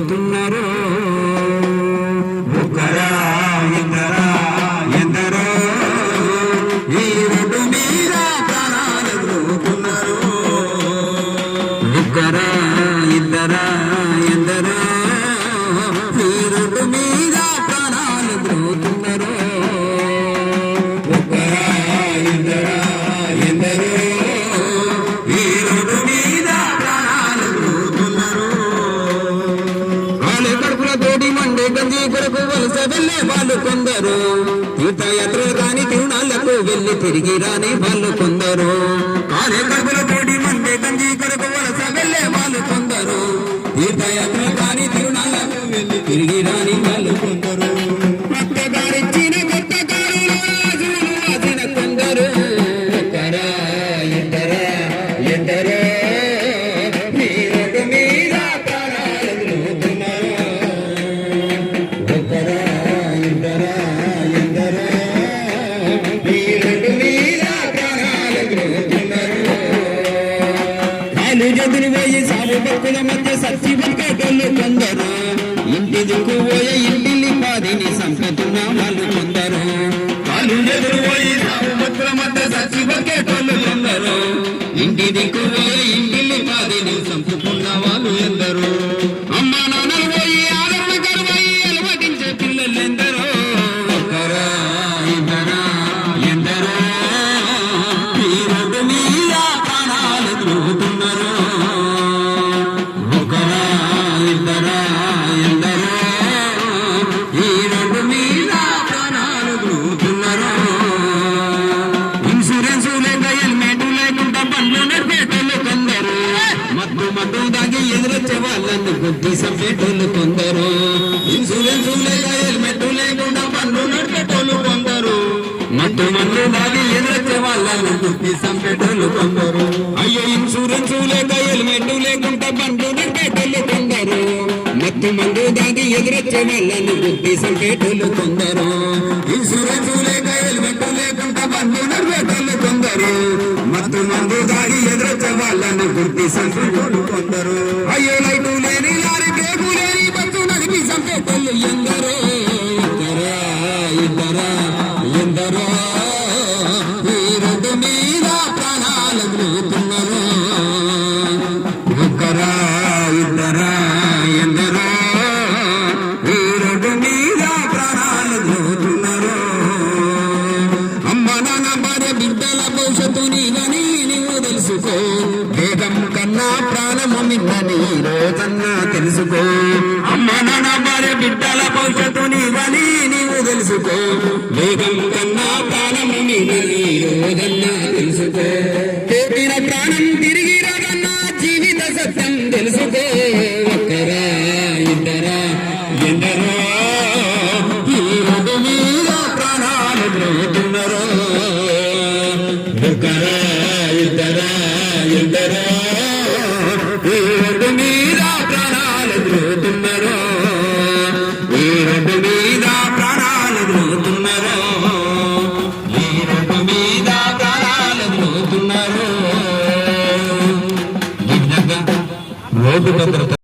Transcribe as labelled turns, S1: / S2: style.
S1: ద్రోతున్నారు. ఒకరా ఇద్దరా ఎందరో ఈ రోడ్డు మీద ప్రాణాలు ద్రోతున్నారు. ఒకరా ఇద్దరా ఎందరో ఈ రోడ్డు మీద ప్రాణాలు ద్రోతున్నారు. ఒకరా ఇద్దరా ఎందరో ఈ రోడ్డు మీద ప్రాణాలు ద్రోతున్నారు. వాళ్ళ కడుపుల తోడి మండే గంజి కొరకు వలస వెళ్ళే వాళ్ళు కొందరు. తీర్థయాత్రలు కాని తిరునాళ్లకు వెళ్ళి తిరిగి రాని వాళ్ళు కొందరు. కాలే కడుపుల తోడి మండే గంజి కొరకు వలస వెళ్ళే వాళ్ళు కొందరు. తీర్థయాత్రలు కాని తిరునాళ్లకు వెళ్ళి తిరిగి రాని వాళ్ళు కొందరు. కొత్త దారిచ్చిన కొత్త దారులు వాసిన కొందరు. ఒకరా ఇద్దరా ఎందరో ఈ రోడ్డు మీద ప్రాణాలు ద్రోతున్నారు. ఒకరా ఇద్దరా ఎందరో ఈ రోడ్డు మీద ప్రాణాలు ద్రోతున్నారు. కాలు జదులు పోయి సాగు భక్తుల మధ్య సచ్చి బతికేటోళ్ళు కొందరు. ఇంటి దిక్కు పోయే ఇంటిల్లి పాదిని సంపతున్న వాళ్ళు కొందరు. కాలు జదులు పోయి సాగు భక్తుల మధ్య సచ్చి బతికేటోళ్ళు కొందరు. ఇంటి దిక్కు పోయే ఇంటిల్లి పాదిని సంపుకున్న వాళ్ళు ఎందరో. అమ్మా నాన్నలు పోయి ఆదరణ కరువయి అలవటించే పిల్లలు ఎందరో. ఒకరా ఇద్దరా ఎందరో ఈ రోడ్డు మీద ప్రాణాలు ద్రోతున్నారు. ఒకరా ఇద్దరా ఎందరో ఈ రోడ్డు మీద ప్రాణాలు ద్రోతున్నారు. ఇన్సూరెన్స్ లేక హెల్మెట్ లేకుండా బండ్లు నడిపేటోళ్ళు కొందరు. మత్తు దాగి ఎదురొచ్చే వాళ్ళని గుద్ది సంపేటోళ్ళు కొందరు. ఇన్సూరెన్స్ లేక హెల్మెట్ లేకుండా బండ్లు నడిపేటోళ్ళు కొందరు. మత్తు దాగి ఎదురొచ్చే వాళ్ళని గుద్ది సంపేటోళ్ళు కొందరు. అయ్యో ఇన్సూరెన్స్ లేక హెల్మెట్ లేకుండా బండ్లు నడిపేటోళ్ళు కొందరు. మత్తు దాగి ఎదురొచ్చే వాళ్ళని గుద్ది సంపేటోళ్ళు కొందరు. ఇన్సూరెన్స్ లేక హెల్మెట్ లేకుండా బండ్లు నడిపేటోళ్ళు కొందరు. మత్తు దాగి ఎదురొచ్చే వాళ్ళని గుద్ది సంపేటోళ్ళు కొందరు. అయ్యో లైటు లేని లారీ బ్రేకు లేని బస్సు నడిపి సంపేటోళ్ళు ఎందరో. ఒకరా ఇద్దరా ఎందరో ఈ రోడ్డు మీద ప్రాణాలు ద్రోతున్నారు. ఒకరా ఇద్దరా ఎందరో ఈ రోడ్డు మీద ప్రాణాలు ద్రోతున్నారు. అమ్మ నాన్న భార్య బిడ్డల భవిష్యత్తు నీవని నీవు తెలుసుకో. వేగం కన్నా ప్రాణము మిన్నని రోజన్నా తెలుసుకో. అమ్మ నాన్న భార్య బిడ్డల భవిష్యత్తు నీవని నీవు తెలుసుకో. వేగం కన్నా ప్రాణము మిన్నని రోజన్నా తెలుసుకో. పోతిన ప్రాణం తిరిగి రాదన్నా జీవిత సత్యం తెలుసుకో. ఒకరా ఇద్దరా ఎందరో ఈ రోడ్డు మీద ప్రాణాలు ద్రోతున్నారు. ఒకరా ఇద్దరా ఎందరో ఈ రోడ్డు మీద ప్రాణాలు ద్రోతున్నారు. ఈ రోడ్డు మీద ప్రాణాలు ద్రోతున్నారు. ఈ రోడ్డు మీద ప్రాణాలు ద్రోతున్నారు. రోడ్డు దగ్గర